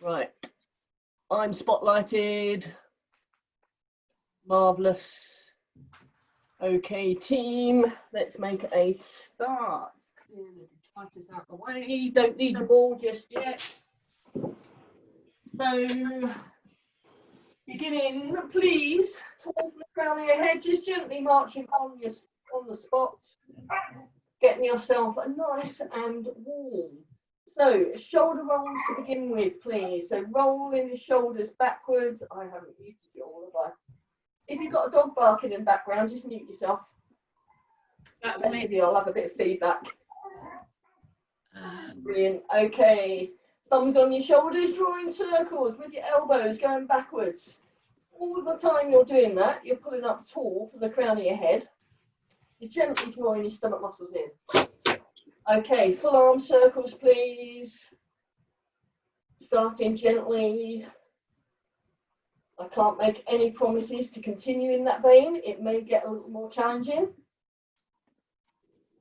Right, I'm spotlighted. Marvelous. Okay, team, let's make a start. Clear the detritus out the way. Don't need your ball just yet. So, beginning, please, tall from the crown of your head, just gently marching on the spot, getting yourself nice and warm. So, shoulder rolls to begin with, please. So, rolling the shoulders backwards. I haven't muted you all, have I? If you've got a dog barking in the background, just mute yourself. That's Rest me. of you, I'll have a bit of feedback. Brilliant. Okay. Thumbs on your shoulders, drawing circles with your elbows going backwards. All the time you're doing that, you're pulling up tall from the crown of your head. You're gently drawing your stomach muscles in. Okay, full arm circles, please. Starting gently. I can't make any promises to continue in that vein. It may get a little more challenging.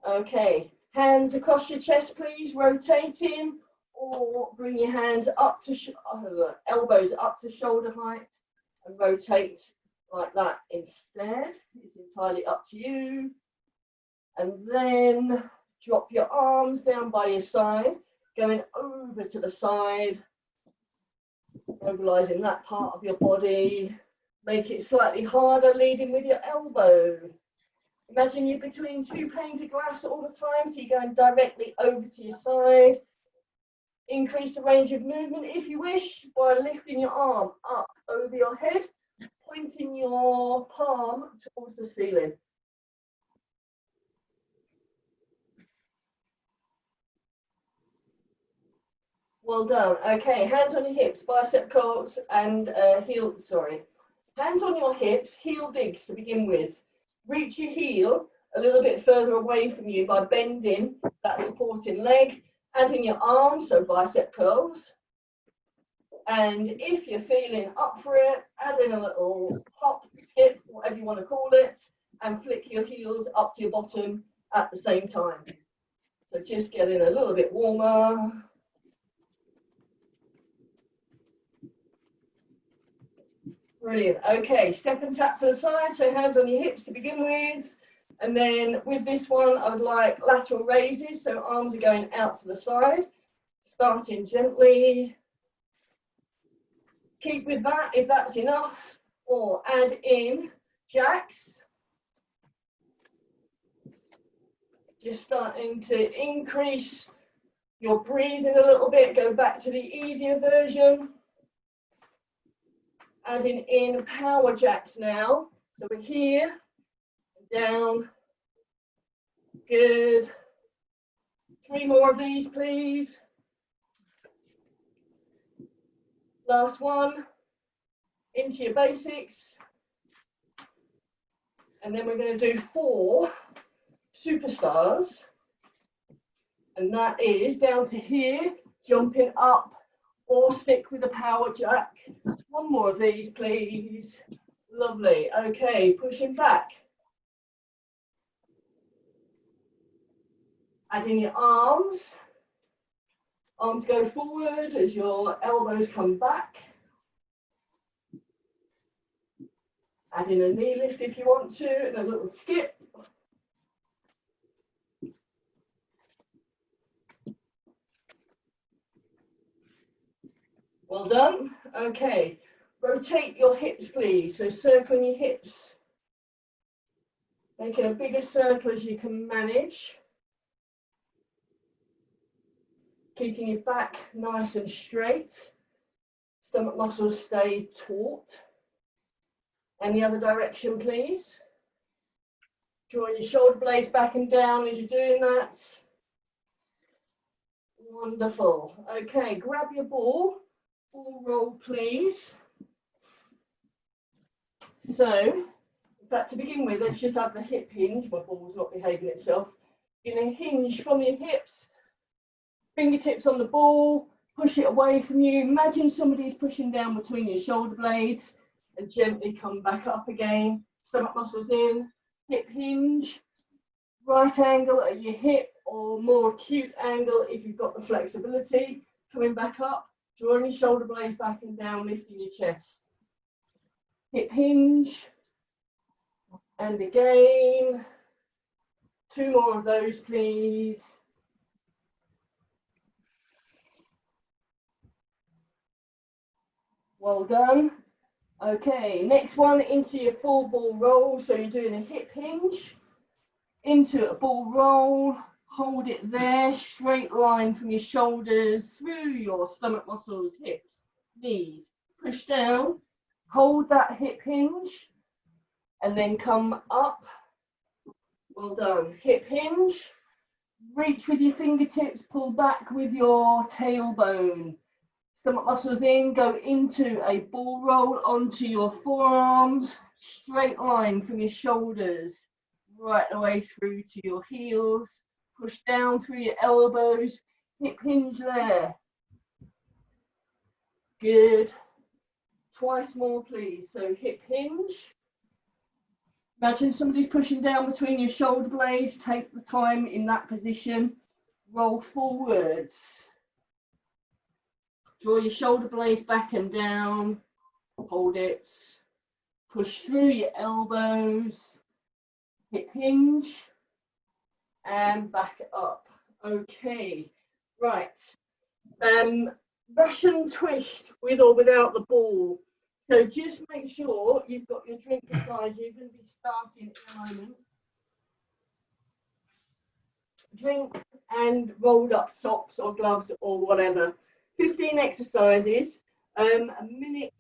Okay, hands across your chest, please, rotating, or bring your hands up to elbows up to shoulder height and rotate like that instead. It's entirely up to you. And then drop your arms down by your side, going over to the side, mobilizing that part of your body. Make it slightly harder, leading with your elbow. Imagine you're between two panes of glass all the time, so you're going directly over to your side. Increase the range of movement if you wish by lifting your arm up over your head, pointing your palm towards the ceiling. Well done. Okay, hands on your hips, bicep curls and hands on your hips, heel digs to begin with. Reach your heel a little bit further away from you by bending that supporting leg, adding your arms, so bicep curls. And if you're feeling up for it, add in a little hop, skip, whatever you want to call it, and flick your heels up to your bottom at the same time. So just getting a little bit warmer. Brilliant. Okay, step and tap to the side, so hands on your hips to begin with. And then with this one, I would like lateral raises, so arms are going out to the side, starting gently. Keep with that if that's enough, or add in jacks. Just starting to increase your breathing a little bit, go back to the easier version. Adding in power jacks now. So we're here, down. Good. 3 more of these, please. Last one. Into your basics. And then we're going to do 4 superstars. And that is down to here, jumping up, or stick with a power jack. 1 more of these, please. Lovely. Okay, pushing back. Adding your arms. Arms go forward as your elbows come back. Adding a knee lift if you want to, and a little skip. Well done. Okay, rotate your hips, please. So circling your hips, making a bigger circle as you can manage. Keeping your back nice and straight. Stomach muscles stay taut. And the other direction, please. Drawing your shoulder blades back and down as you're doing that. Wonderful. Okay, grab your ball. Ball roll, please. So, in fact, to begin with, let's just have the hip hinge. My ball's not behaving itself. You're going to hinge from your hips, fingertips on the ball, push it away from you. Imagine somebody's pushing down between your shoulder blades and gently come back up again. Stomach muscles in, hip hinge, right angle at your hip or more acute angle if you've got the flexibility. Coming back up. Drawing your shoulder blades back and down, lifting your chest. Hip hinge. And again. 2 more of those, please. Well done. Okay, next one into your full ball roll. So you're doing a hip hinge, into a ball roll, hold it there, straight line from your shoulders through your stomach muscles, hips, knees. Push down, hold that hip hinge, and then come up. Well done. Hip hinge, reach with your fingertips, pull back with your tailbone. Stomach muscles in, go into a ball roll onto your forearms, straight line from your shoulders, right the way through to your heels. Push down through your elbows, hip hinge there. Good. Twice more, please. So hip hinge. Imagine somebody's pushing down between your shoulder blades. Take the time in that position. Roll forwards. Draw your shoulder blades back and down. Hold it. Push through your elbows. Hip hinge. And back up. Okay. Right. Russian twist with or without the ball. So just make sure you've got your drink beside you. You're going to be starting in a moment. Drink and rolled up socks or gloves or whatever. 15 exercises, a minute,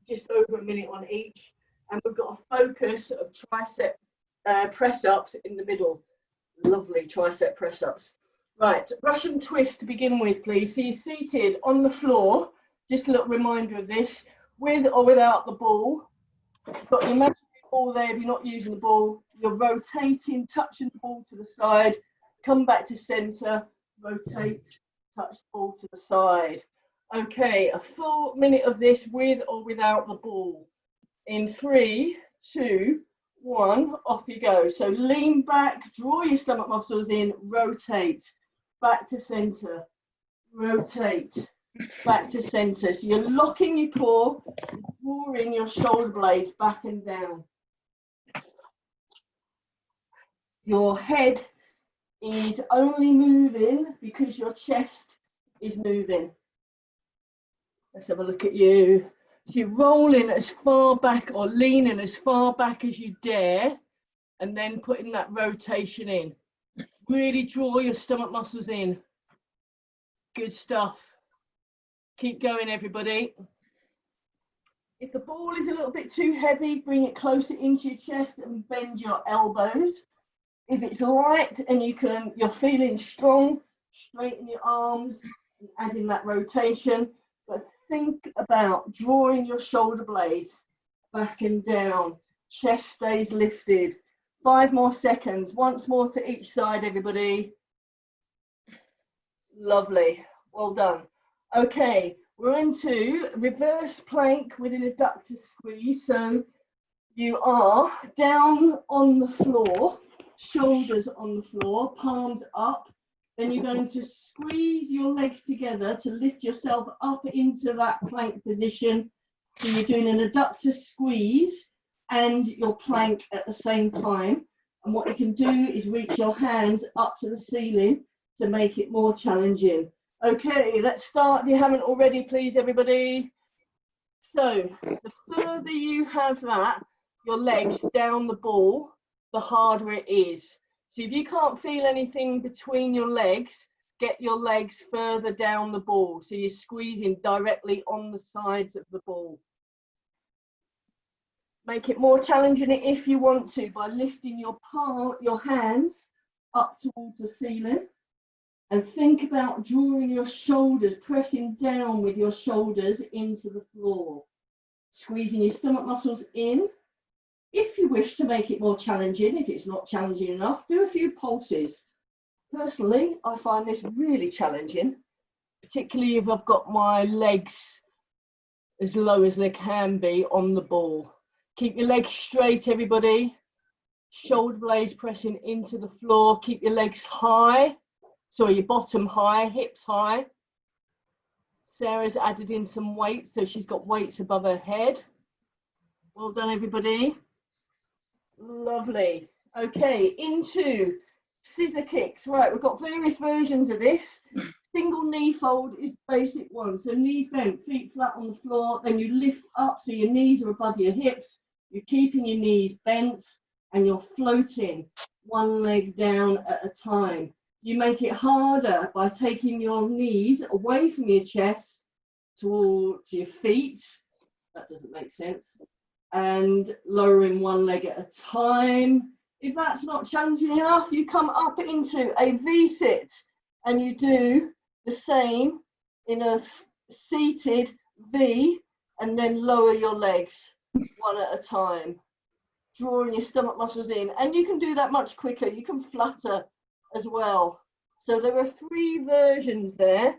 just over a minute on each. And we've got a focus of tricep press ups in the middle. Lovely tricep press ups. Right, Russian twist to begin with, please. So you're seated on the floor. Just a little reminder of this. With or without the ball. You've got your imaginary ball there. If you're not using the ball, you're rotating, touching the ball to the side, come back to center, rotate, touch the ball to the side. Okay, a full minute of this with or without the ball. In 3, 2, 1, off you go. So lean back, draw your stomach muscles in, rotate, back to center, rotate, back to center. So you're locking your core, drawing your shoulder blades back and down. Your head is only moving because your chest is moving. Let's have a look at you. So you're rolling as far back or leaning as far back as you dare, and then putting that rotation in. Really draw your stomach muscles in. Good stuff. Keep going, everybody. If the ball is a little bit too heavy, bring it closer into your chest and bend your elbows. If it's light and you're feeling strong, straighten your arms and add in that rotation. But think about drawing your shoulder blades back and down. Chest stays lifted. 5 more seconds. Once more to each side, everybody. Lovely. Well done. Okay, we're into reverse plank with an adductor squeeze. So you are down on the floor, shoulders on the floor, palms up. Then you're going to squeeze your legs together to lift yourself up into that plank position. So you're doing an adductor squeeze and your plank at the same time. And what you can do is reach your hands up to the ceiling to make it more challenging. Okay, let's start. If you haven't already, please, everybody. So the further you have that, your legs down the ball, the harder it is. So if you can't feel anything between your legs, get your legs further down the ball. So you're squeezing directly on the sides of the ball. Make it more challenging if you want to by lifting your hands up towards the ceiling. And think about drawing your shoulders, pressing down with your shoulders into the floor. Squeezing your stomach muscles in. If you wish to make it more challenging, if it's not challenging enough, do a few pulses. Personally, I find this really challenging, particularly if I've got my legs as low as they can be on the ball. Keep your legs straight, everybody. Shoulder blades pressing into the floor. Keep your legs high. Sorry, your bottom high, hips high. Sarah's added in some weights, so she's got weights above her head. Well done, everybody. Lovely. Okay, into scissor kicks. Right, we've got various versions of this. Single knee fold is the basic one. So knees bent, feet flat on the floor. Then you lift up so your knees are above your hips. You're keeping your knees bent and you're floating one leg down at a time. You make it harder by taking your knees away from your chest towards your feet. That doesn't make sense. And lowering one leg at a time. If that's not challenging enough, you come up into a V-sit and you do the same in a seated V and then lower your legs one at a time, drawing your stomach muscles in. And you can do that much quicker. You can flutter as well. So there are 3 versions there.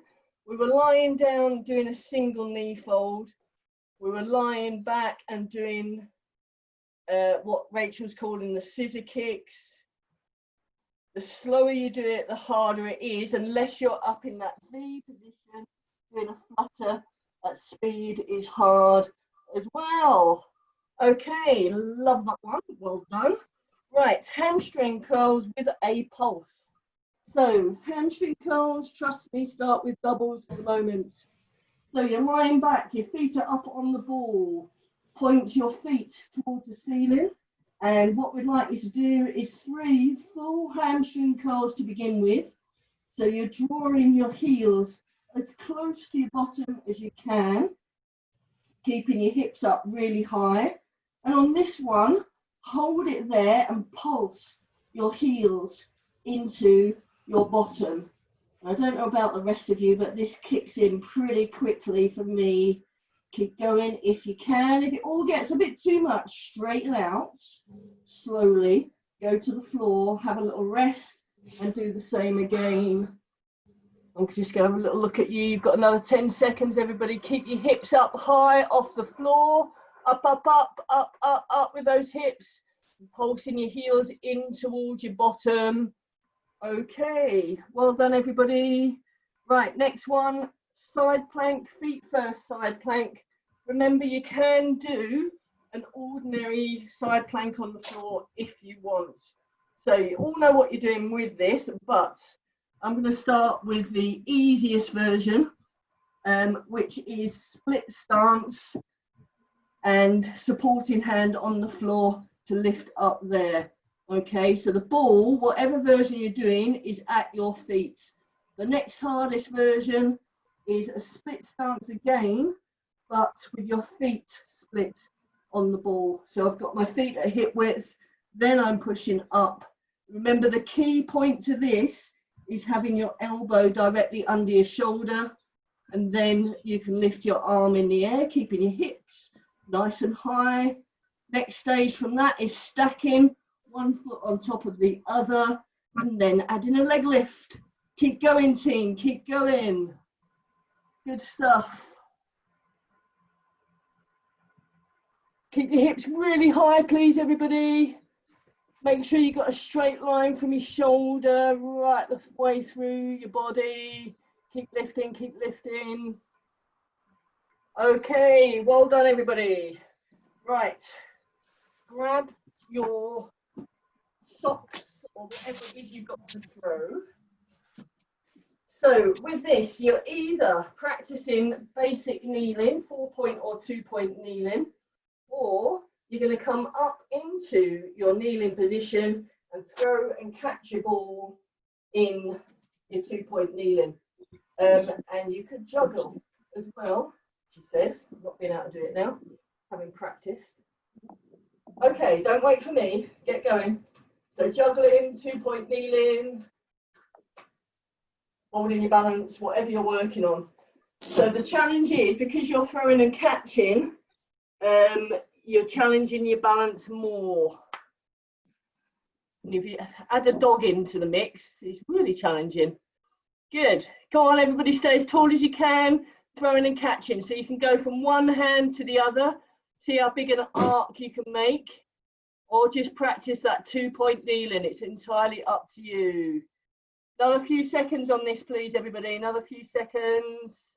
We were lying down doing a single knee fold. We were lying back and doing what Rachel's calling the scissor kicks. The slower you do it, the harder it is, unless you're up in that V position, doing a flutter at speed is hard as well. Okay, love that one, well done. Right, hamstring curls with a pulse. So hamstring curls, trust me, start with doubles for the moment. So you're lying back, your feet are up on the ball. Point your feet towards the ceiling. And what we'd like you to do is 3 full hamstring curls to begin with. So you're drawing your heels as close to your bottom as you can, keeping your hips up really high. And on this one, hold it there and pulse your heels into your bottom. I don't know about the rest of you, but this kicks in pretty quickly for me. Keep going if you can. If it all gets a bit too much, straighten out slowly, go to the floor, have a little rest and do the same again. I'm just going to have a little look at you. You've got another 10 seconds, everybody. Keep your hips up high off the floor. Up, up, up, up, up, up with those hips. Pulsing your heels in towards your bottom. Okay, well done, everybody. Right, next one. Side plank, feet first side plank. Remember, you can do an ordinary side plank on the floor if you want. So you all know what you're doing with this, but I'm going to start with the easiest version, which is split stance and supporting hand on the floor to lift up there. Okay, so the ball, whatever version you're doing, is at your feet. The next hardest version is a split stance again, but with your feet split on the ball. So I've got my feet at hip width, then I'm pushing up. Remember, the key point to this is having your elbow directly under your shoulder, and then you can lift your arm in the air, keeping your hips nice and high. Next stage from that is stacking one foot on top of the other, and then adding a leg lift. Keep going, team, keep going. Good stuff. Keep your hips really high, please, everybody. Make sure you've got a straight line from your shoulder right the way through your body. Keep lifting, keep lifting. Okay, well done, everybody. Right, grab your socks or whatever it is you've got to throw. So with this, you're either practicing basic kneeling, 4-point or 2-point kneeling, or you're going to come up into your kneeling position and throw and catch your ball in your 2-point kneeling. And you could juggle as well, she says. I've not been able to do it now, having practiced. Okay, don't wait for me, get going. So juggling, 2-point kneeling, holding your balance, whatever you're working on. So the challenge is, because you're throwing and catching, you're challenging your balance more. And if you add a dog into the mix, it's really challenging. Good. Come on, everybody, stay as tall as you can, throwing and catching. So you can go from one hand to the other, see how big an arc you can make, or just practice that 2-point kneeling. It's entirely up to you. Another few seconds on this, please, everybody. Another few seconds.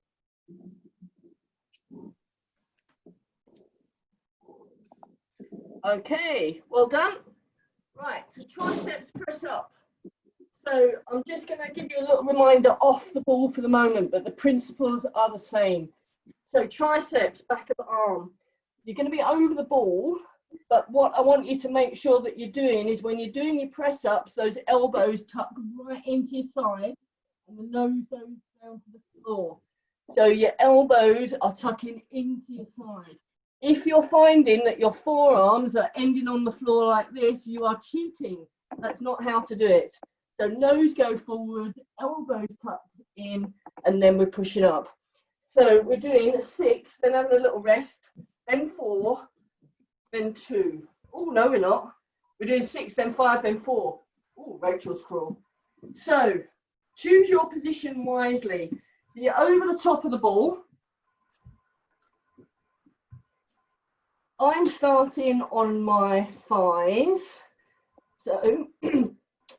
Okay, well done. Right, so triceps press up. So I'm just going to give you a little reminder off the ball for the moment, but the principles are the same. So triceps, back of the arm. You're going to be over the ball, but what I want you to make sure that you're doing is when you're doing your press ups, those elbows tuck right into your side and the nose goes down to the floor. So your elbows are tucking into your side. If you're finding that your forearms are ending on the floor like this, you are cheating. That's not how to do it. So nose go forward, elbows tucked in, and then we're pushing up. So we're doing 6, then having a little rest, then 4, then 2. Oh, no, we're not. We're doing 6, then 5, then 4. Oh, Rachel's crawl. So choose your position wisely. So you're over the top of the ball. I'm starting on my thighs. So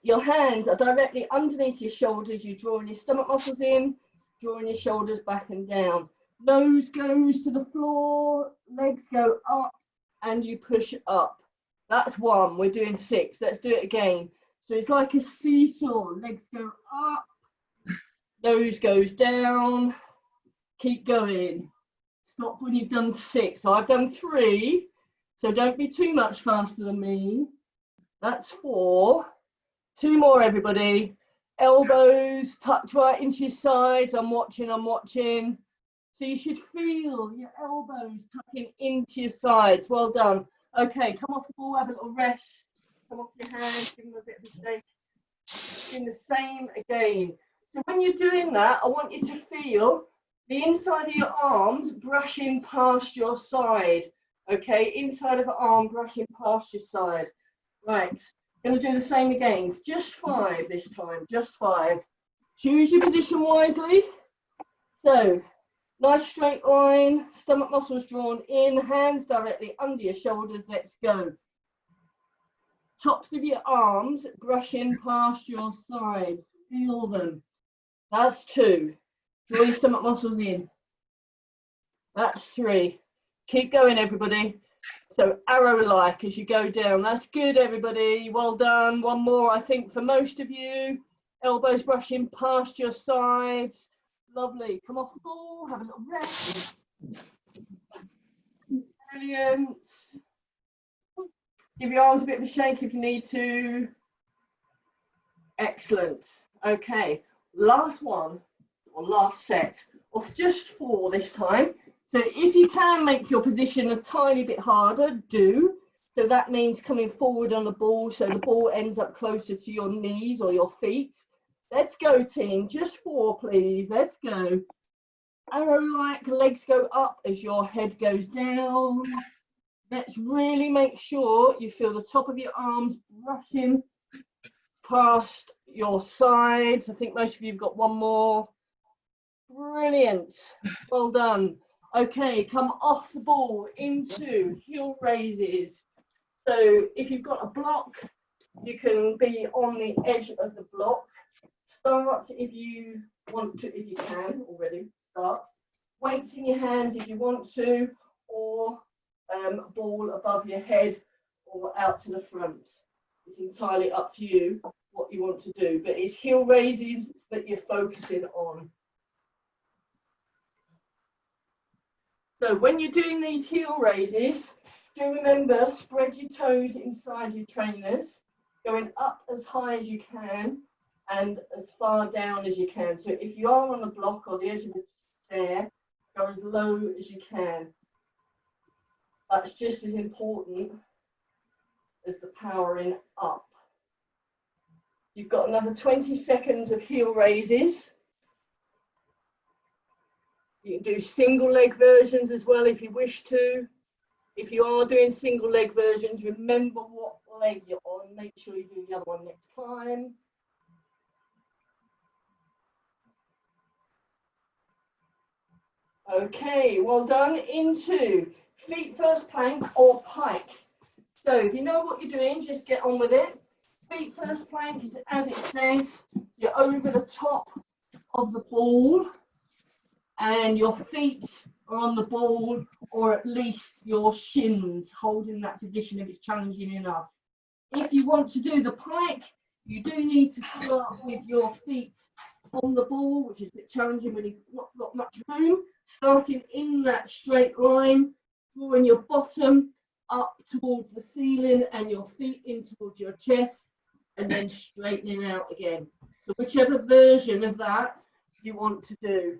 your hands are directly underneath your shoulders. You're drawing your stomach muscles in, drawing your shoulders back and down. Nose goes to the floor, legs go up, and you push up. That's 1. We're doing 6. Let's do it again. So it's like a seesaw. Legs go up, nose goes down. Keep going. Stop when you've done 6. So I've done 3. So don't be too much faster than me. That's 4. 2 more, everybody. Elbows tucked right into your sides. I'm watching. So you should feel your elbows tucking into your sides. Well done. Okay, come off the ball, have a little rest. Come off your hands, give them a bit of a shake. Doing the same again. So when you're doing that, I want you to feel the inside of your arms brushing past your side. Okay, inside of the arm brushing past your side. Right, going to do the same again. Just 5 this time, just 5. Choose your position wisely. So, nice straight line, stomach muscles drawn in, hands directly under your shoulders. Let's go. Tops of your arms brushing past your sides. Feel them. That's 2. Draw your stomach muscles in. That's 3. Keep going, everybody. So arrow-like as you go down. That's good, everybody. Well done. 1 more, I think, for most of you. Elbows brushing past your sides. Lovely. Come off the ball. Have a little rest. Brilliant. Give your arms a bit of a shake if you need to. Excellent. Okay. Last one, or last set of just 4 this time. So if you can make your position a tiny bit harder, do. So that means coming forward on the ball so the ball ends up closer to your knees or your feet. Let's go, team. Just 4, please. Let's go. Arrow-like, legs go up as your head goes down. Let's really make sure you feel the top of your arms brushing past your sides. I think most of you have got 1 more. Brilliant. Well done. Okay, come off the ball into heel raises. So if you've got a block, you can be on the edge of the block. Start if you want to, if you can already, start. Weights in your hands if you want to, or ball above your head or out to the front. It's entirely up to you what you want to do, but it's heel raises that you're focusing on. So when you're doing these heel raises, do remember, spread your toes inside your trainers, going up as high as you can and as far down as you can. So if you are on a block or the edge of the stair, go as low as you can. That's just as important as the powering up. You've got another 20 seconds of heel raises. You can do single leg versions as well if you wish to. If you are doing single leg versions, remember what leg you're on. Make sure you do the other one next time. Okay, well done. Into feet first plank or pike. So if you know what you're doing, just get on with it. Feet first plank is as it says, you're over the top of the ball and your feet are on the ball, or at least your shins holding that position if it's challenging enough. If you want to do the pike, you do need to start with your feet on the ball, which is a bit challenging when you've not got much room. Starting in that straight line, drawing your bottom up towards the ceiling and your feet in towards your chest, and then straightening out again. So whichever version of that you want to do.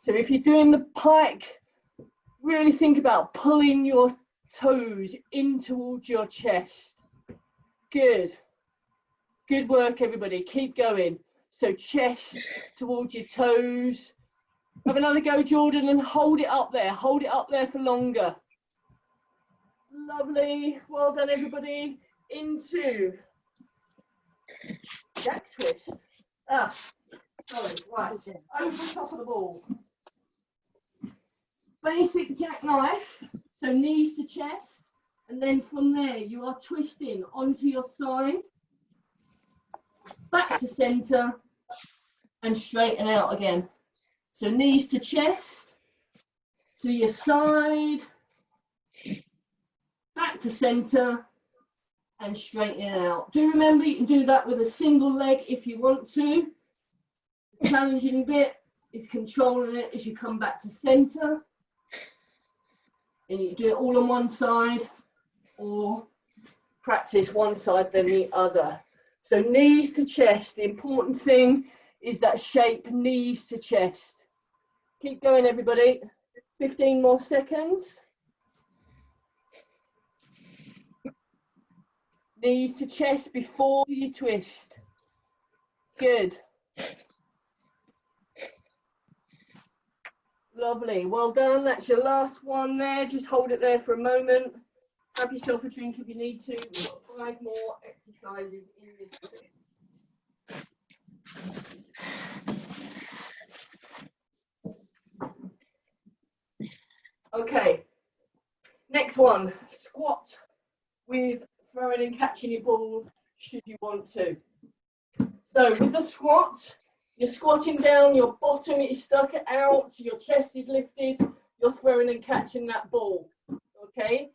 So if you're doing the pike, really think about pulling your toes in towards your chest. Good. Good work, everybody. Keep going. So chest towards your toes. Have another go, Jordan, and hold it up there. Hold it up there for longer. Lovely. Well done, everybody. Into jack twist. Sorry. Right. Over the top of the ball. Basic jackknife. So knees to chest. And then from there, you are twisting onto your side. Back to center. And straighten out again. So knees to chest. To your side. Back to center. And straighten it out. Do remember you can do that with a single leg if you want to. The challenging bit is controlling it as you come back to center. And you can do it all on one side or practice one side then the other. So knees to chest. The important thing is that shape, knees to chest. Keep going, everybody. 15 more seconds. Knees to chest before you twist. Good. Lovely. Well done. That's your last one there. Just hold it there for a moment. Have yourself a drink if you need to. We've got 5 more exercises in this bit. Okay. Next one. Squat with throwing and catching your ball should you want to. So with the squat, you're squatting down, your bottom is stuck out, your chest is lifted, you're throwing and catching that ball, okay?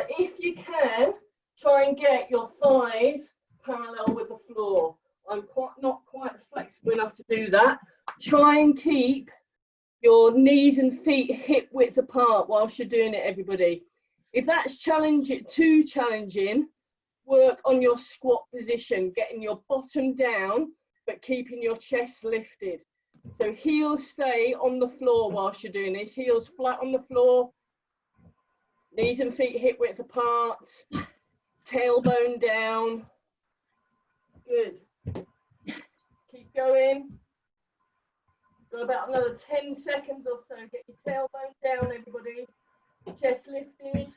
If you can, try and get your thighs parallel with the floor. I'm not quite flexible enough to do that. Try and keep your knees and feet hip width apart whilst you're doing it, everybody. If that's too challenging, work on your squat position, getting your bottom down, but keeping your chest lifted. So heels stay on the floor whilst you're doing this. Heels flat on the floor, knees and feet hip width apart, tailbone down. Good. Keep going. Got about another 10 seconds or so. Get your tailbone down, everybody. Chest lifted.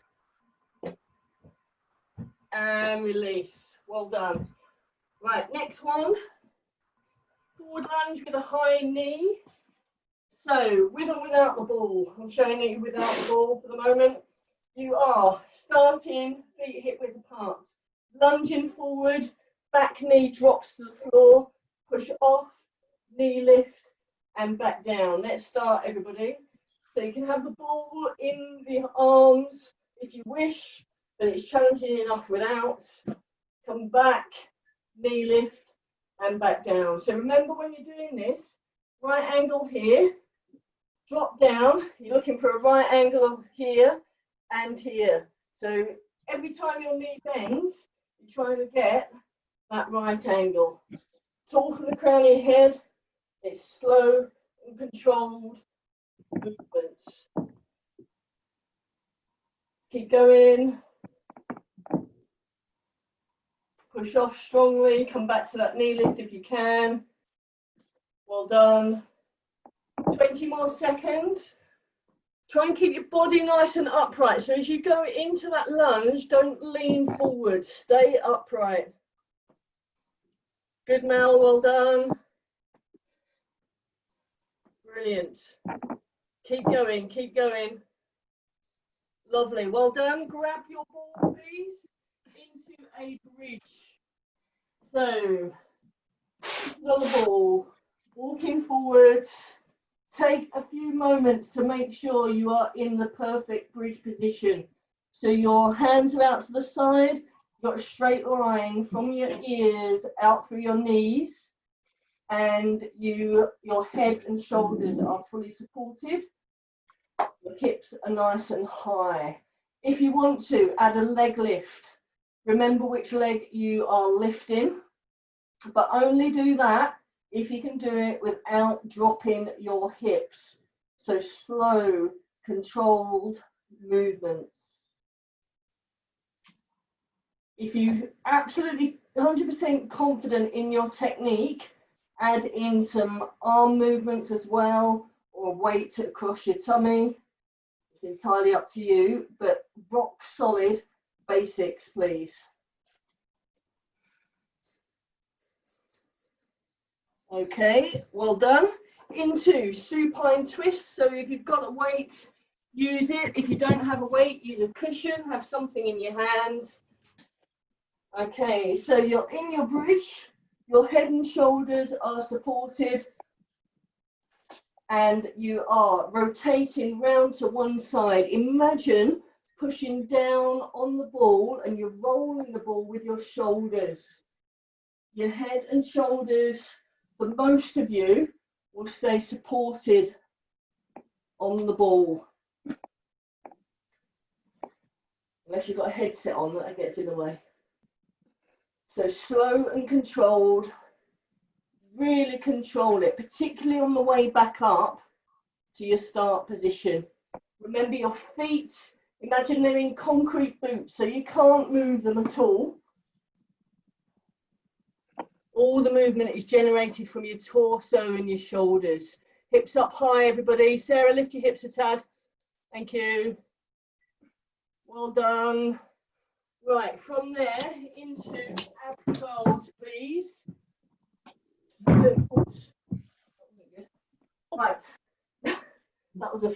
And release. Well done. Right, next one. Forward lunge with a high knee. So, with or without the ball. I'm showing you without the ball for the moment. You are starting feet hip width apart. Lunging forward, back knee drops to the floor. Push off, knee lift, and back down. Let's start, everybody. So you can have the ball in the arms if you wish, but it's challenging enough without. Come back, knee lift, and back down. So remember when you're doing this, right angle here, drop down. You're looking for a right angle here and here. So every time your knee bends, you're trying to get that right angle. Tall from the crown of your head. It's slow and controlled movements. Keep going. Push off strongly. Come back to that knee lift if you can. Well done. 20 more seconds. Try and keep your body nice and upright. So as you go into that lunge, don't lean forward. Stay upright. Good, Mel. Well done. Brilliant. Keep going. Keep going. Lovely. Well done. Grab your ball, please, into a bridge. So, on the ball, walking forwards, take a few moments to make sure you are in the perfect bridge position. So your hands are out to the side, you've got a straight line from your ears out through your knees, and your head and shoulders are fully supported. Your hips are nice and high. If you want to, add a leg lift. Remember which leg you are lifting, but only do that if you can do it without dropping your hips. So slow, controlled movements. If you're absolutely 100% confident in your technique, add in some arm movements as well, or weight across your tummy. It's entirely up to you, but rock solid basics, please. Okay, well done. Into supine twist. So if you've got a weight, use it. If you don't have a weight, use a cushion, have something in your hands. Okay, so you're in your bridge, your head and shoulders are supported, and you are rotating round to one side. Imagine pushing down on the ball and you're rolling the ball with your shoulders. Your head and shoulders, for most of you, will stay supported on the ball. Unless you've got a headset on, that gets in the way. So slow and controlled, really control it, particularly on the way back up to your start position. Remember your feet, imagine they're in concrete boots, so you can't move them at all. All the movement is generated from your torso and your shoulders. Hips up high, everybody. Sarah, lift your hips a tad. Thank you. Well done. Right, from there into ab curls, please. Right, that was a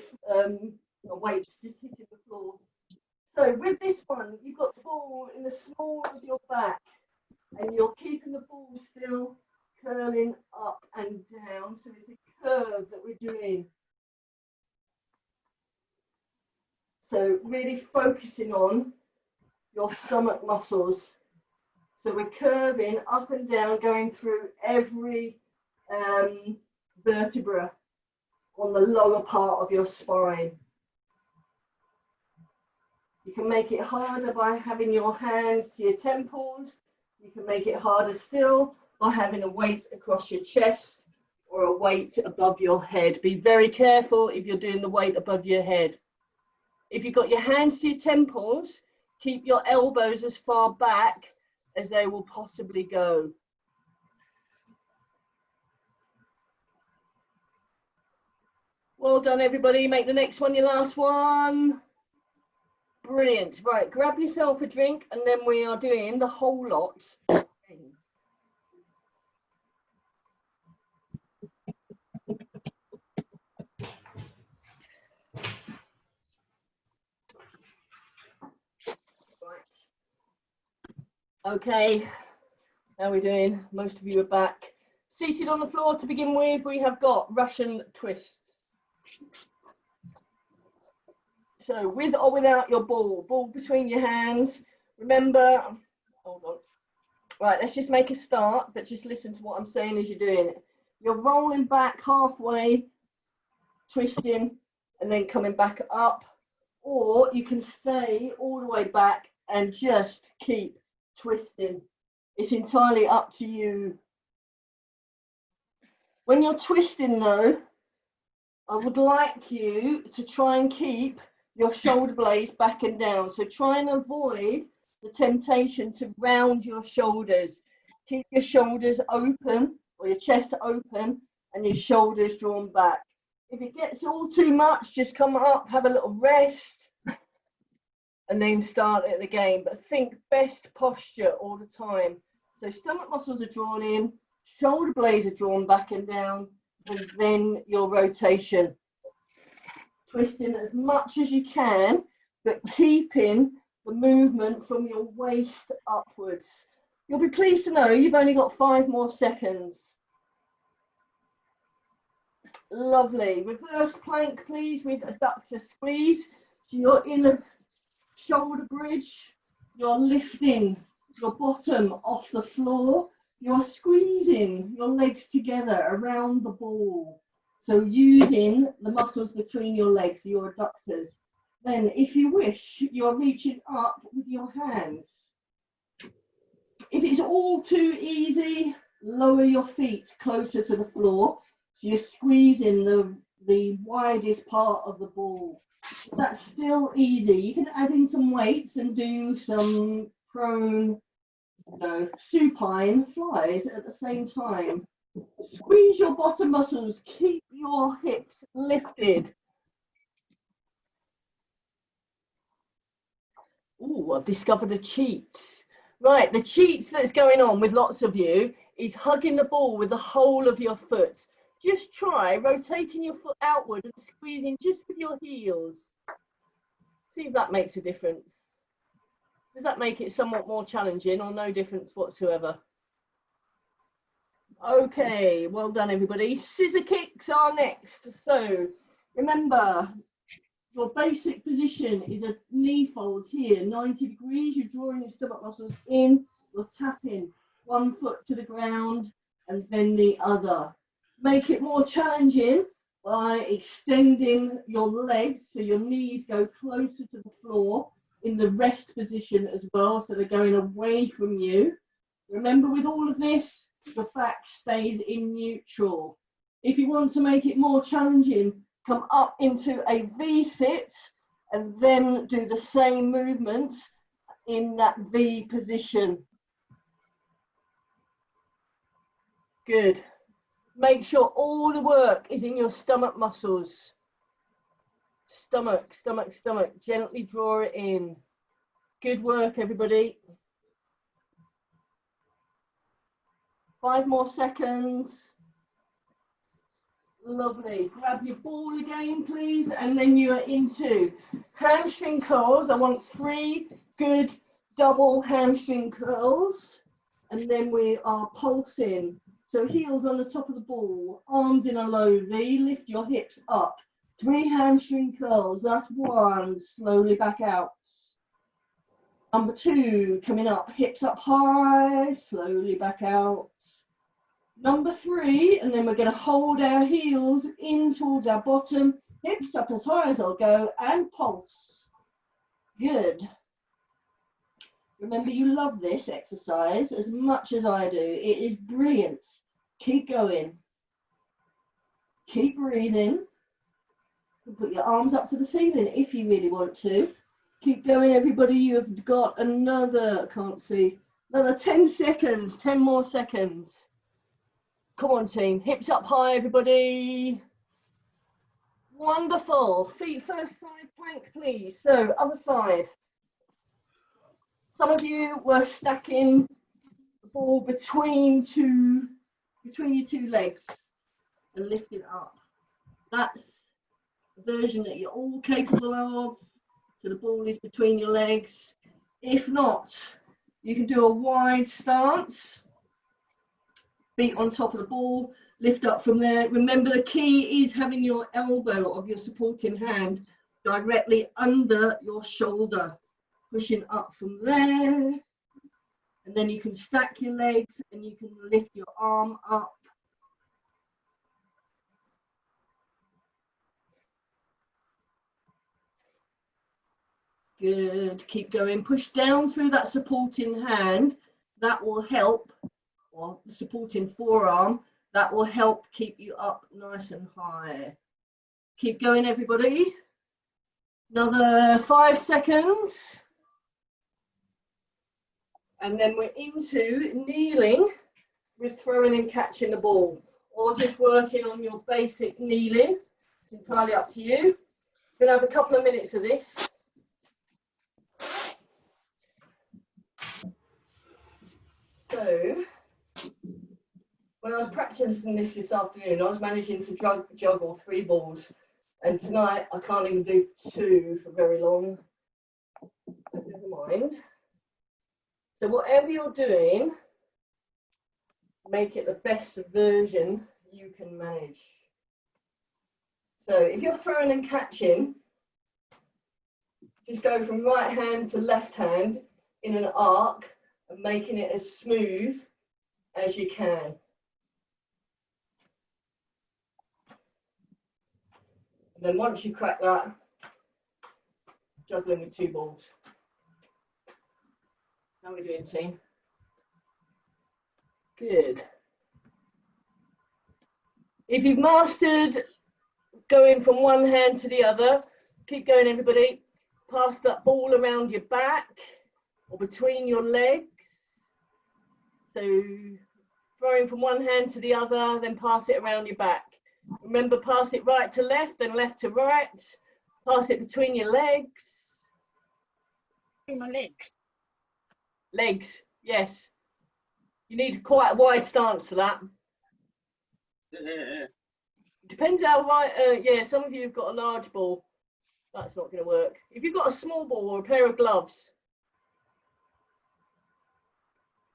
weight just hitting the floor. So with this one, you've got the ball in the small of your back, and you're keeping the ball still, curling up and down. So it's a curve that we're doing. So really focusing on your stomach muscles. So we're curving up and down, going through every vertebra on the lower part of your spine. You can make it harder by having your hands to your temples. You can make it harder still by having a weight across your chest or a weight above your head. Be very careful if you're doing the weight above your head. If you've got your hands to your temples, keep your elbows as far back as they will possibly go. Well done, everybody. Make the next one your last one. Brilliant. Right, grab yourself a drink, and then we are doing the whole lot. Okay, how are we doing? Most of you are back. Seated on the floor to begin with, we have got Russian twists. So with or without your ball between your hands. Remember, hold on. Right, let's just make a start, but just listen to what I'm saying as you're doing it. You're rolling back halfway, twisting, and then coming back up. Or you can stay all the way back and just keep twisting. It's entirely up to you. When you're twisting though, I would like you to try and keep your shoulder blades back and down. So try and avoid the temptation to round your shoulders. Keep your shoulders open, or your chest open, and your shoulders drawn back. If it gets all too much, just come up, have a little rest, and then start it again. But think best posture all the time. So stomach muscles are drawn in, shoulder blades are drawn back and down, and then your rotation. Twisting as much as you can, but keeping the movement from your waist upwards. You'll be pleased to know you've only got 5 more seconds. Lovely. Reverse plank, please, with adductor squeeze. So you're in a shoulder bridge. You're lifting your bottom off the floor. You're squeezing your legs together around the ball. So using the muscles between your legs, your adductors. Then, if you wish, you're reaching up with your hands. If it's all too easy, lower your feet closer to the floor. So you're squeezing the widest part of the ball. If that's still easy, you can add in some weights and do some prone, supine flies at the same time. Squeeze your bottom muscles, keep your hips lifted. Oh, I've discovered a cheat. Right, the cheat that's going on with lots of you is hugging the ball with the whole of your foot. Just try rotating your foot outward and squeezing just with your heels. See if that makes a difference. Does that make it somewhat more challenging or no difference whatsoever? Okay, well done everybody. Scissor kicks are next. So remember, your basic position is a knee fold here, 90 degrees. You're drawing your stomach muscles in, you're tapping one foot to the ground and then the other. Make it more challenging by extending your legs so your knees go closer to the floor in the rest position as well, so they're going away from you. Remember, with all of this, your back stays in neutral. If you want to make it more challenging, come up into a V-sit and then do the same movements in that V position. Good. Make sure all the work is in your stomach muscles. Stomach, stomach, stomach. Gently draw it in. Good work, everybody. 5 more seconds. Lovely. Grab your ball again, please, and then you are into hamstring curls. I want 3 good double hamstring curls, and then we are pulsing. So heels on the top of the ball, arms in a low V, lift your hips up. 3 hamstring curls, that's 1, slowly back out. Number 2, coming up, hips up high, slowly back out. Number 3, and then we're going to hold our heels in towards our bottom, hips up as high as I'll go, and pulse. Good. Remember, you love this exercise as much as I do. It is brilliant. Keep going. Keep breathing. Put your arms up to the ceiling if you really want to. Keep going, everybody. You have got another, can't see, another 10 seconds, 10 more seconds. Come on, team. Hips up high, everybody. Wonderful. Feet first side plank, please. So, other side. Some of you were stacking the ball between your 2 legs and lifting up. That's the version that you're all capable of. So the ball is between your legs. If not, you can do a wide stance. Feet on top of the ball, lift up from there. Remember, the key is having your elbow of your supporting hand directly under your shoulder, pushing up from there. And then you can stack your legs and you can lift your arm up. Good. Keep going. Push down through that supporting hand. That will help, or the supporting forearm. That will help keep you up nice and high. Keep going, everybody. Another 5 seconds. And then we're into kneeling with throwing and catching the ball, or just working on your basic kneeling. It's entirely up to you. We're going to have a couple of minutes of this. So, when I was practicing this afternoon, I was managing to juggle 3 balls. And tonight, I can't even do 2 for very long. But never mind. So whatever you're doing, make it the best version you can manage. So if you're throwing and catching, just go from right hand to left hand in an arc and making it as smooth as you can. And then once you crack that, juggling with 2 balls. How are we doing, team? Good. If you've mastered going from one hand to the other, keep going, everybody. Pass that ball around your back or between your legs. So throwing from one hand to the other, then pass it around your back. Remember, pass it right to left, then left to right. Pass it between your legs. My legs. Legs, yes. You need quite a wide stance for that. Depends how wide, yeah, some of you have got a large ball. That's not going to work. If you've got a small ball or a pair of gloves.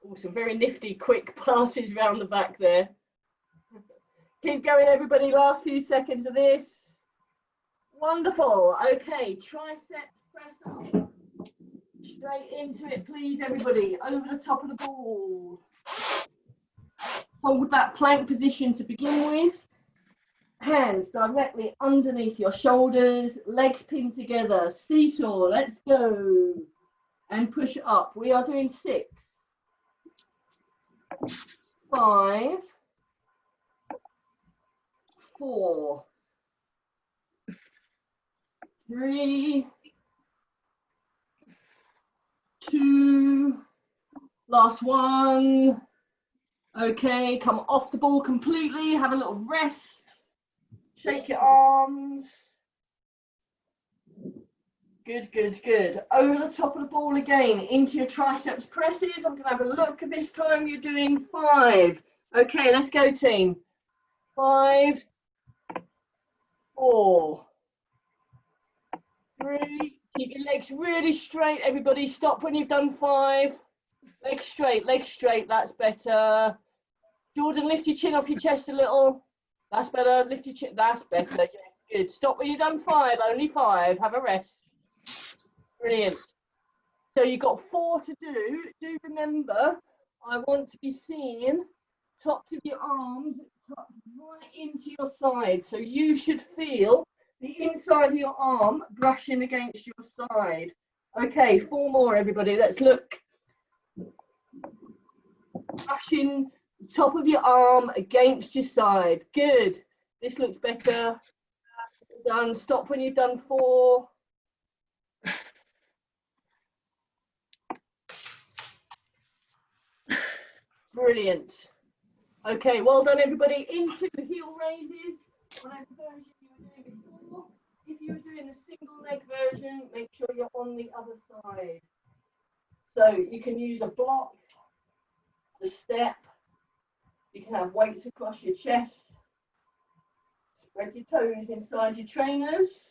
Oh, some very nifty, quick passes around the back there. Keep going, everybody. Last few seconds of this. Wonderful. Okay, tricep press up. Straight into it, please, everybody. Over the top of the ball. Hold that plank position to begin with. Hands directly underneath your shoulders, legs pinned together. Seesaw, let's go. And push up. We are doing 6, 5, 4, 3, 2, last one. Okay, come off the ball completely, have a little rest. Shake your arms. Good, good, good. Over the top of the ball again, into your triceps presses. I'm going to have a look. This time you're doing 5. Okay, let's go, team. 5, 4, 3. Keep your legs really straight, everybody. Stop when you've done 5. Legs straight. That's better. Jordan, lift your chin off your chest a little. That's better. Lift your chin. That's better. Yes, good. Stop when you've done 5. Only 5. Have a rest. Brilliant. So you've got 4 to do. Do remember, I want to be seeing tops of your arms tucked right into your side. So you should feel the inside of your arm brushing against your side. Okay, 4 more, everybody. Let's look. Brushing top of your arm against your side. Good. This looks better. Done. Stop when you've done 4. Brilliant. Okay, well done, everybody. Into the heel raises. Whatever version you were doing before. If you were doing the single leg version, make sure you're on the other side. So you can use a block, a step. You can have weights across your chest. Spread your toes inside your trainers.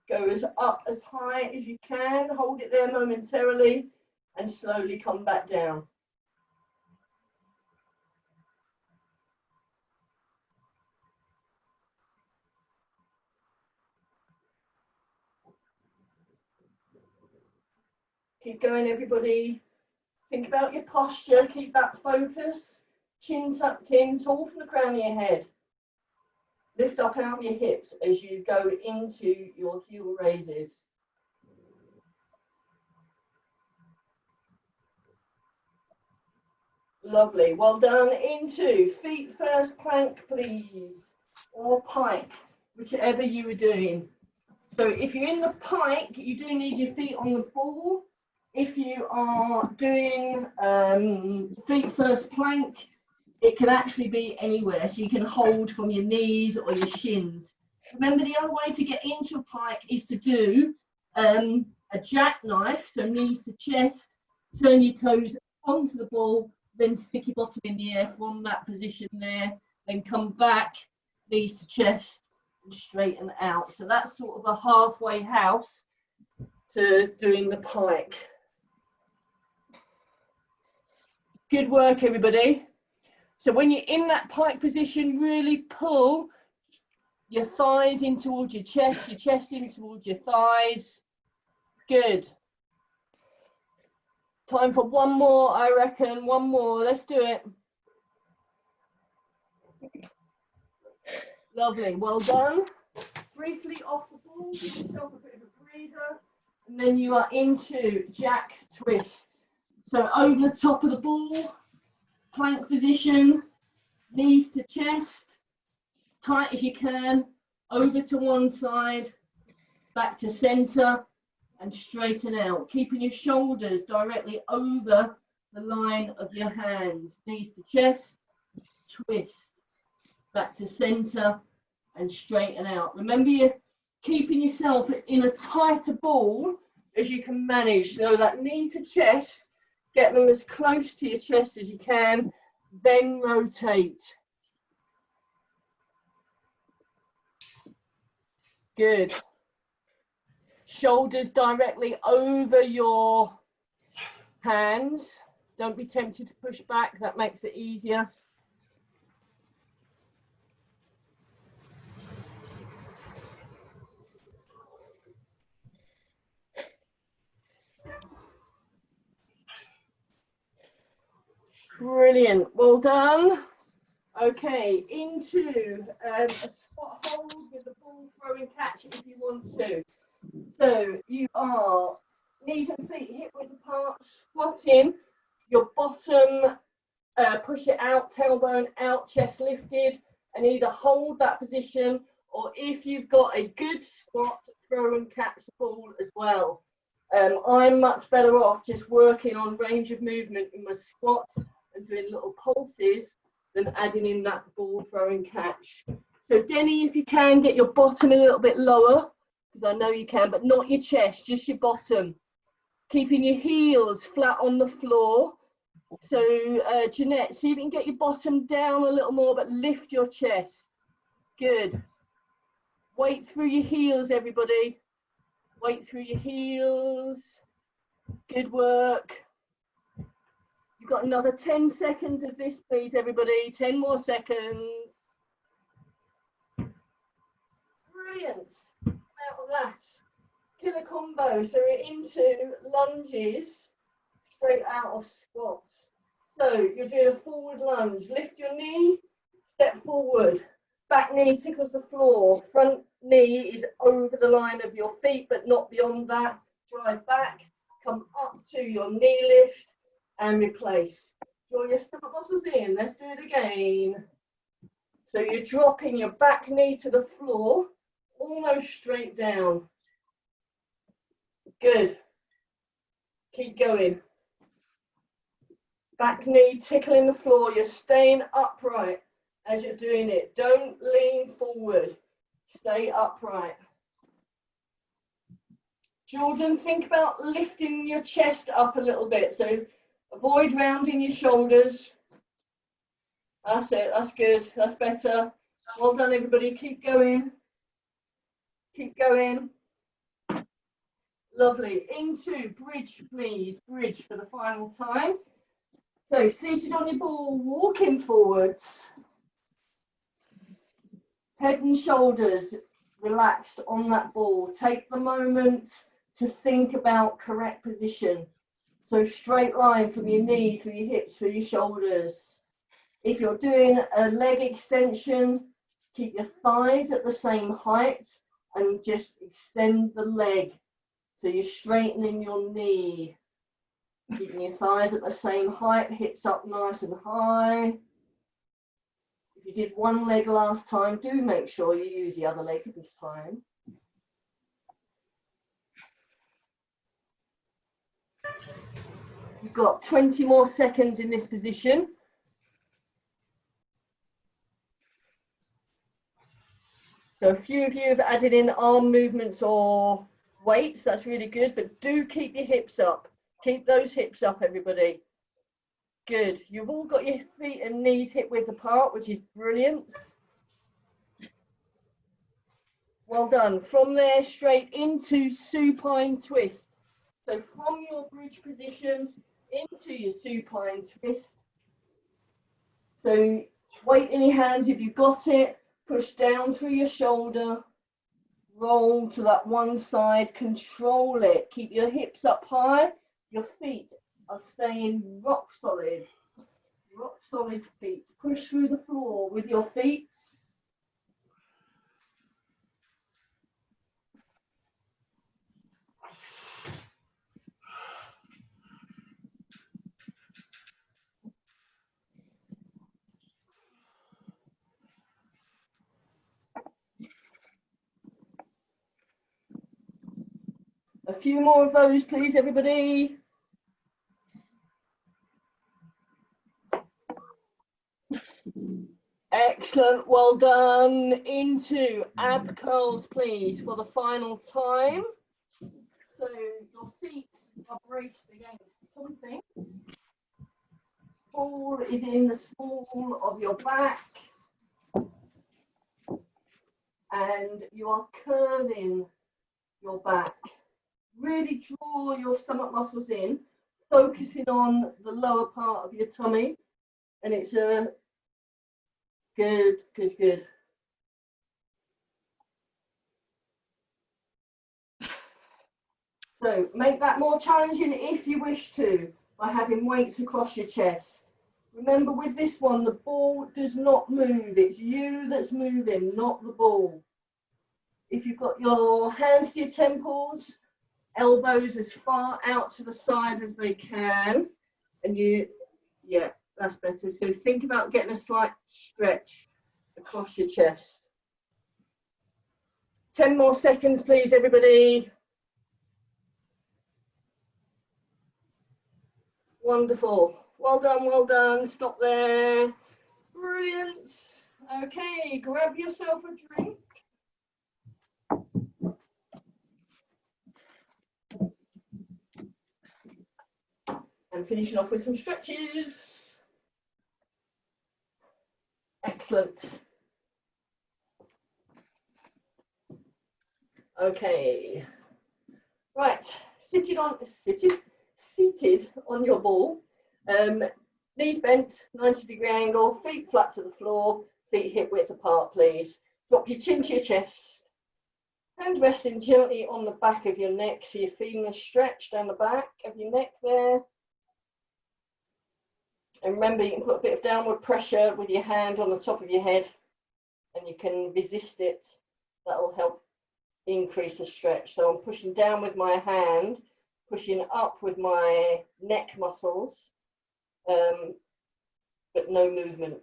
Go up as high as you can. Hold it there momentarily and slowly come back down. Keep going, everybody. Think about your posture. Keep that focus. Chin tucked in, tall from the crown of your head. Lift up out of your hips as you go into your heel raises. Lovely. Well done. Into feet first plank, please. Or pike, whichever you were doing. So if you're in the pike, you do need your feet on the ball. If you are doing feet first plank, it can actually be anywhere. So you can hold from your knees or your shins. Remember, the other way to get into a pike is to do a jackknife. So knees to chest, turn your toes onto the ball, then stick your bottom in the air from that position there. Then come back, knees to chest, and straighten out. So that's sort of a halfway house to doing the pike. Good work, everybody. So when you're in that pike position, really pull your thighs in towards your chest in towards your thighs. Good. Time for one more, I reckon. One more. Let's do it. Lovely. Well done. Briefly off the ball. Give yourself a bit of a breather. And then you are into jack twist. So over the top of the ball, plank position, knees to chest, tight as you can, over to one side, back to center, and straighten out, keeping your shoulders directly over the line of your hands. Knees to chest, twist, back to center, and straighten out. Remember, you're keeping yourself in a tighter ball as you can manage. So that knee to chest, get them as close to your chest as you can, then rotate. Good. Shoulders directly over your hands. Don't be tempted to push back, that makes it easier. Brilliant, well done. Okay, into a squat hold with the ball throwing catch if you want to. So you are knees and feet hip width apart, squatting, your bottom, push it out, tailbone out, chest lifted, and either hold that position, or if you've got a good squat, throw and catch the ball as well. I'm much better off just working on range of movement in my squat and doing little pulses than adding in that ball throwing catch. So Denny, if you can, get your bottom a little bit lower, because I know you can, but not your chest, just your bottom. Keeping your heels flat on the floor. So Jeanette, see if you can get your bottom down a little more, but lift your chest. Good. Weight through your heels, everybody. Weight through your heels. Good work. You've got another 10 seconds of this, please, everybody. 10 more seconds. Brilliant. Out of that. Killer combo. So we're into lunges straight out of squats. So you're doing a forward lunge. Lift your knee, step forward. Back knee tickles the floor. Front knee is over the line of your feet, but not beyond that. Drive back. Come up to your knee lift and replace. Draw your stomach muscles in. Let's do it again. So you're dropping your back knee to the floor, almost straight down. Good. Keep going. Back knee tickling the floor. You're staying upright as you're doing it. Don't lean forward. Stay upright. Jordan, think about lifting your chest up a little bit. So avoid rounding your shoulders. That's it. That's good. That's better. Well done, everybody. Keep going. Keep going. Lovely. Into bridge, please. Bridge for the final time. So seated on your ball, walking forwards. Head and shoulders relaxed on that ball. Take the moment to think about correct position. So straight line from your knee, through your hips, through your shoulders. If you're doing a leg extension, keep your thighs at the same height and just extend the leg. So you're straightening your knee. Keeping your thighs at the same height, hips up nice and high. If you did one leg last time, do make sure you use the other leg this time. You've got 20 more seconds in this position. So a few of you have added in arm movements or weights. That's really good, but do keep your hips up. Keep those hips up, everybody. Good. You've all got your feet and knees hip width apart, which is brilliant. Well done. From there, straight into supine twist. So from your bridge position into your supine twist. So weight in your hands if you've got it. Push down through your shoulder. Roll to that one side. Control it. Keep your hips up high. Your feet are staying rock solid. Rock solid feet. Push through the floor with your feet. A few more of those, please, everybody. Excellent, well done. Into ab curls, please, for the final time. So your feet are braced against something. Ball is in the small of your back. And you are curving your back. Really draw your stomach muscles in, focusing on the lower part of your tummy. And it's a good, good, good. So make that more challenging if you wish to, by having weights across your chest. Remember with this one, the ball does not move. It's you that's moving, not the ball. If you've got your hands to your temples, elbows as far out to the side as they can, and yeah, that's better. So think about getting a slight stretch across your chest. 10 more seconds, please, everybody. Wonderful. Well done, well done. Stop there. Brilliant. Okay, grab yourself a drink. And finishing off with some stretches. Excellent. Okay. Right, seated on your ball. Knees bent, 90-degree angle, feet flat to the floor, feet hip width apart, please. Drop your chin to your chest. Hand resting gently on the back of your neck, so you're feeling a stretch down the back of your neck there. And remember, you can put a bit of downward pressure with your hand on the top of your head, and you can resist it. That'll help increase the stretch. So I'm pushing down with my hand, pushing up with my neck muscles, but no movement.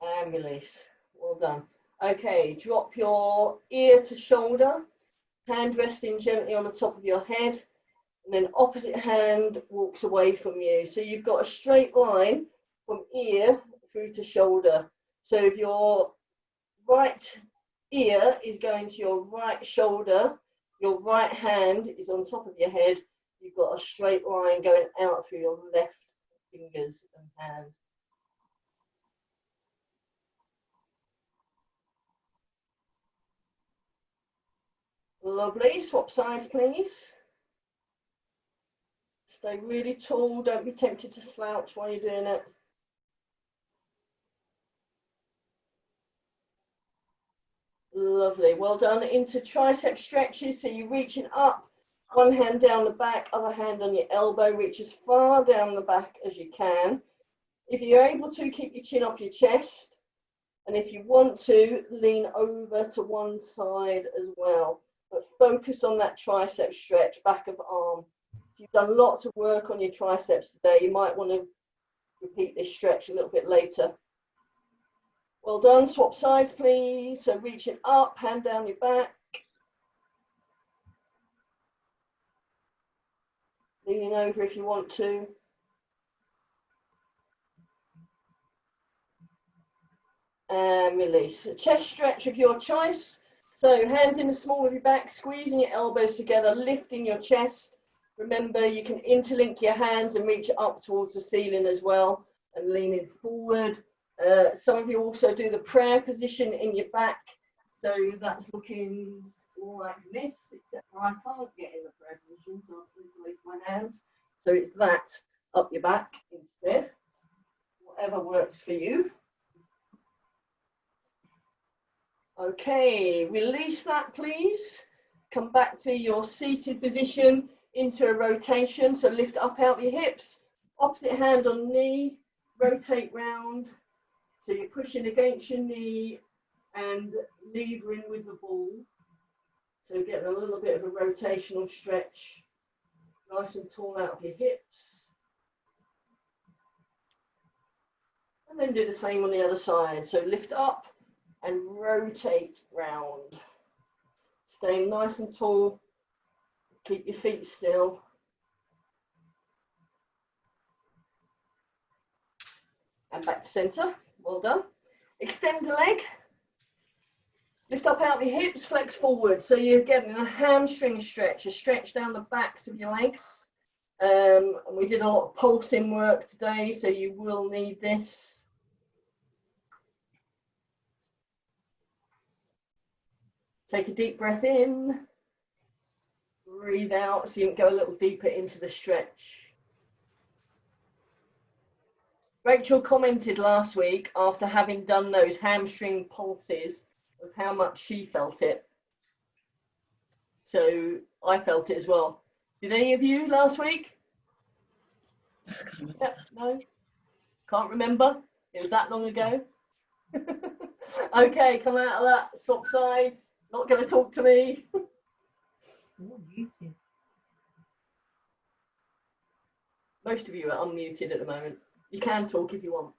And release. Well done. Okay, drop your ear to shoulder, hand resting gently on the top of your head, and then opposite hand walks away from you. So you've got a straight line from ear through to shoulder. So if your right ear is going to your right shoulder, your right hand is on top of your head, you've got a straight line going out through your left fingers and hand. Lovely. Swap sides, please. Stay really tall. Don't be tempted to slouch while you're doing it. Lovely. Well done. Into tricep stretches. So you're reaching up, one hand down the back, other hand on your elbow. Reach as far down the back as you can. If you're able to, keep your chin off your chest. And if you want to, lean over to one side as well. But focus on that tricep stretch, back of arm. If you've done lots of work on your triceps today, you might want to repeat this stretch a little bit later. Well done. Swap sides, please. So reaching up, hand down your back. Leaning over if you want to. And release. A chest stretch of your triceps. So hands in the small of your back, squeezing your elbows together, lifting your chest. Remember, you can interlink your hands and reach up towards the ceiling as well, and leaning forward. Some of you also do the prayer position in your back. So that's looking like this, except for I can't get in the prayer position, so I'll release my hands. So it's that up your back instead, whatever works for you. Okay, release that please. Come back to your seated position into a rotation. So lift up out your hips, opposite hand on knee, rotate round. So you're pushing against your knee and levering with the ball. So getting a little bit of a rotational stretch, nice and tall out of your hips. And then do the same on the other side. So lift up and rotate round. Staying nice and tall. Keep your feet still. And back to center. Well done. Extend the leg. Lift up out of your hips, flex forward. So you're getting a hamstring stretch, a stretch down the backs of your legs. And we did a lot of pulsing work today, so you will need this. Take a deep breath in. Breathe out so you can go a little deeper into the stretch. Rachel commented last week after having done those hamstring pulses of how much she felt it. So I felt it as well. Did any of you last week? Yep, no? Can't remember? It was that long ago. Okay, come out of that. Swap sides. Not going to talk to me. Most of you are unmuted at the moment. You can talk if you want.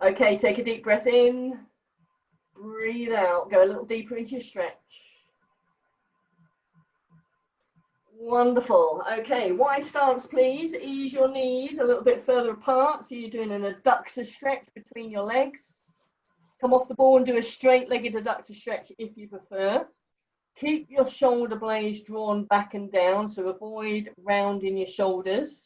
Okay, take a deep breath in. Breathe out. Go a little deeper into your stretch. Wonderful. Okay, wide stance, please. Ease your knees a little bit further apart. So you're doing an adductor stretch between your legs. Come off the ball and do a straight-legged adductor stretch if you prefer. Keep your shoulder blades drawn back and down, so avoid rounding your shoulders.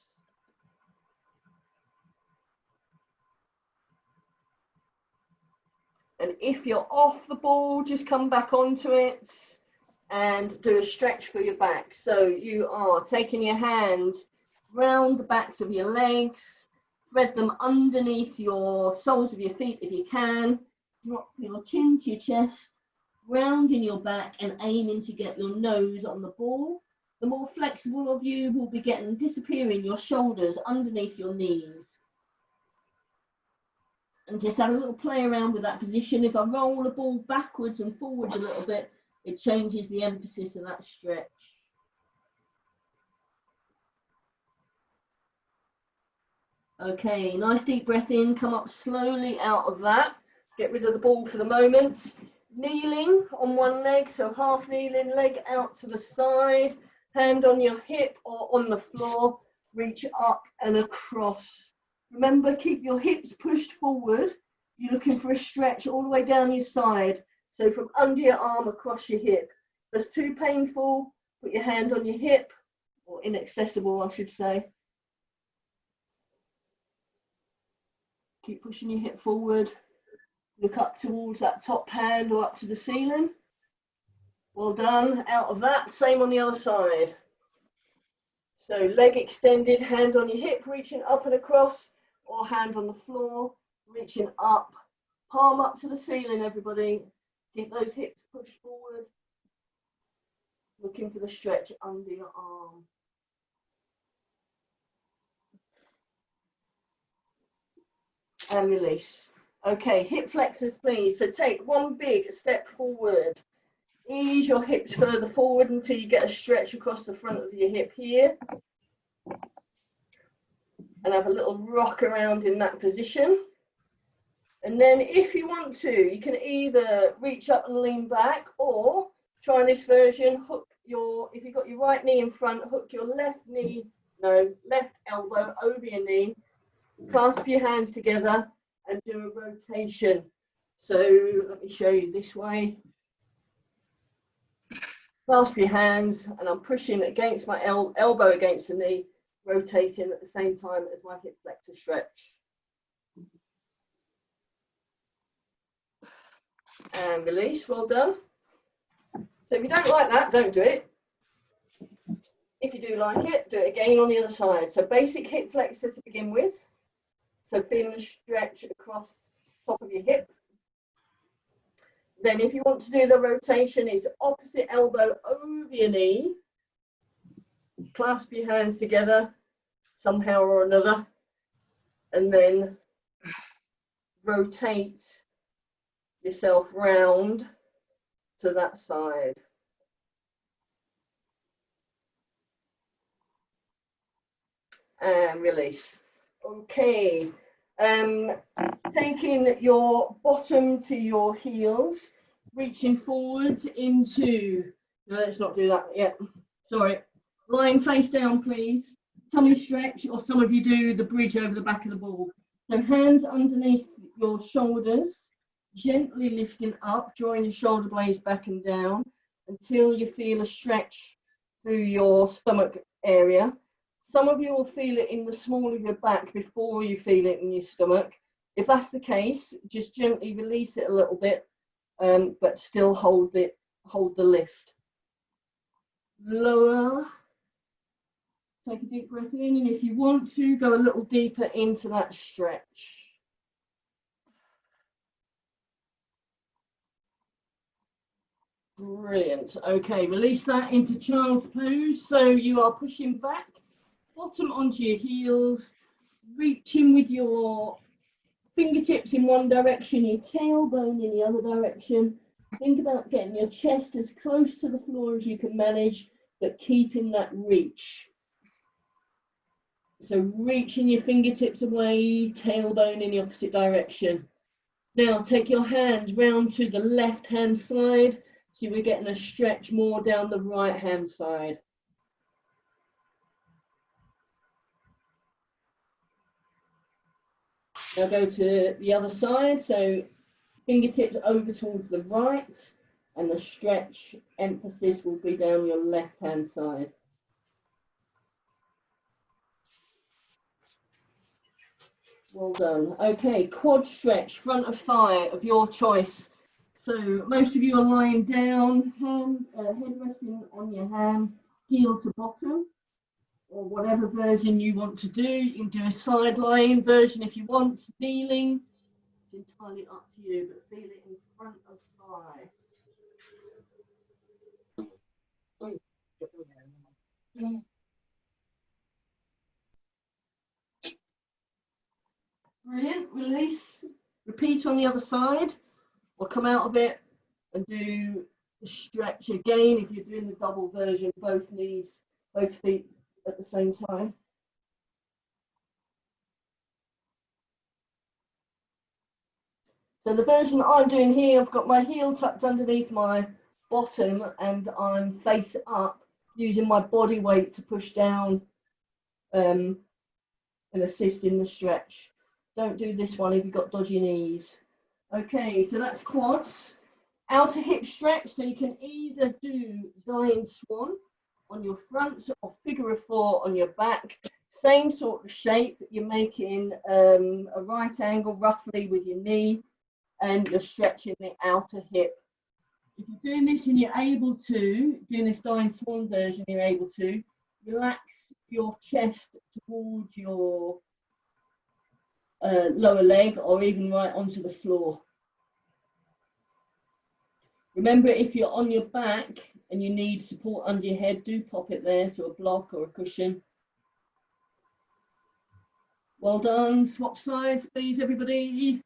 And if you're off the ball, just come back onto it and do a stretch for your back. So you are taking your hands round the backs of your legs, thread them underneath your soles of your feet if you can. Drop your chin to your chest, rounding your back and aiming to get your nose on the ball. The more flexible of you will be disappearing your shoulders underneath your knees. And just have a little play around with that position. If I roll the ball backwards and forwards a little bit, it changes the emphasis of that stretch. Okay, nice deep breath in, come up slowly out of that. Get rid of the ball for the moment. Kneeling on one leg, so half kneeling, leg out to the side, hand on your hip or on the floor, reach up and across. Remember, keep your hips pushed forward. You're looking for a stretch all the way down your side. So from under your arm across your hip. If that's too painful, put your hand on your hip, or inaccessible, I should say. Keep pushing your hip forward. Look up towards that top hand or up to the ceiling. Well done. Out of that, same on the other side. So leg extended, hand on your hip, reaching up and across, or hand on the floor, reaching up. Palm up to the ceiling, everybody. Keep those hips pushed forward. Looking for the stretch under your arm. And release. Okay, hip flexors, please. So take one big step forward. Ease your hips further forward until you get a stretch across the front of your hip here. And have a little rock around in that position. And then if you want to, you can either reach up and lean back, or try this version, hook your, if you've got your right knee in front, hook your left elbow over your knee, clasp your hands together and do a rotation. So let me show you this way. Clasp your hands, and I'm pushing against my elbow against the knee, rotating at the same time as my hip flexor stretch. And release, well done. So if you don't like that, don't do it. If you do like it, do it again on the other side. So basic hip flexor to begin with. So feeling the stretch across top of your hip. Then if you want to do the rotation, it's opposite elbow over your knee. Clasp your hands together somehow or another, and then rotate yourself round to that side. And release. Okay. Taking your bottom to your heels, reaching forward into, no, let's not do that yet. Sorry. Lying face down, please. Tummy stretch, or some of you do the bridge over the back of the ball. So hands underneath your shoulders, gently lifting up, drawing your shoulder blades back and down until you feel a stretch through your stomach area. Some of you will feel it in the small of your back before you feel it in your stomach. If that's the case, just gently release it a little bit, but still hold the lift. Lower. Take a deep breath in, and if you want to, go a little deeper into that stretch. Brilliant. Okay, release that into child's pose. So you are pushing back, bottom onto your heels, reaching with your fingertips in one direction, your tailbone in the other direction. Think about getting your chest as close to the floor as you can manage, but keeping that reach. So reaching your fingertips away, tailbone in the opposite direction. Now take your hand round to the left hand side, so we're getting a stretch more down the right hand side. Now go to the other side, so fingertips over towards the right, and the stretch emphasis will be down your left hand side. Well done. Okay, quad stretch, front of thigh of your choice. So most of you are lying down, head resting on your hand, heel to bottom, or whatever version you want to do. You can do a side lying version if you want, kneeling. It's entirely up to you, but feel it in front of thigh. Brilliant. Release. Repeat on the other side, or come out of it and do the stretch again if you're doing the double version, both knees, both feet at the same time. So the version that I'm doing here, I've got my heel tucked underneath my bottom and I'm face up, using my body weight to push down and assist in the stretch. Don't do this one if you've got dodgy knees. Okay, so that's quads. Outer hip stretch, so you can either do Dying Swan on your front or figure of four on your back. Same sort of shape. You're making a right angle roughly with your knee and you're stretching the outer hip. If you're doing this and you're able to, doing this Dying Swan version, you're able to relax your chest towards your lower leg or even right onto the floor. Remember, if you're on your back and you need support under your head, do pop it there, so a block or a cushion. Well done. Swap sides, please, everybody.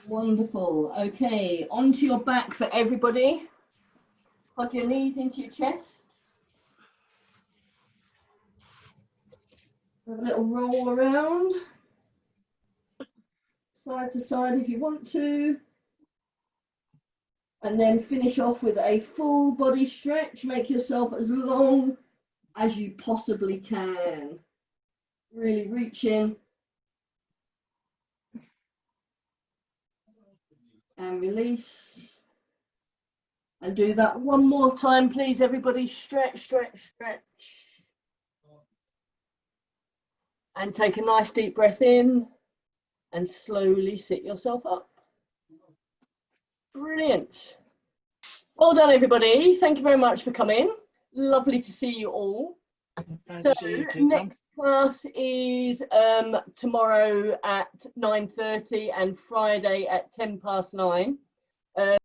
Wonderful. Okay, onto your back for everybody. Plug your knees into your chest. Have a little roll around, side to side if you want to. And then finish off with a full body stretch. Make yourself as long as you possibly can. Really reach in. And release. And do that one more time, please, everybody. Stretch, stretch, stretch. And take a nice deep breath in. and slowly sit yourself up. Brilliant. Well done, everybody. Thank you very much for coming. Lovely to see you all. Nice So to see you too, next class is tomorrow at 9:30 and Friday at 9:10.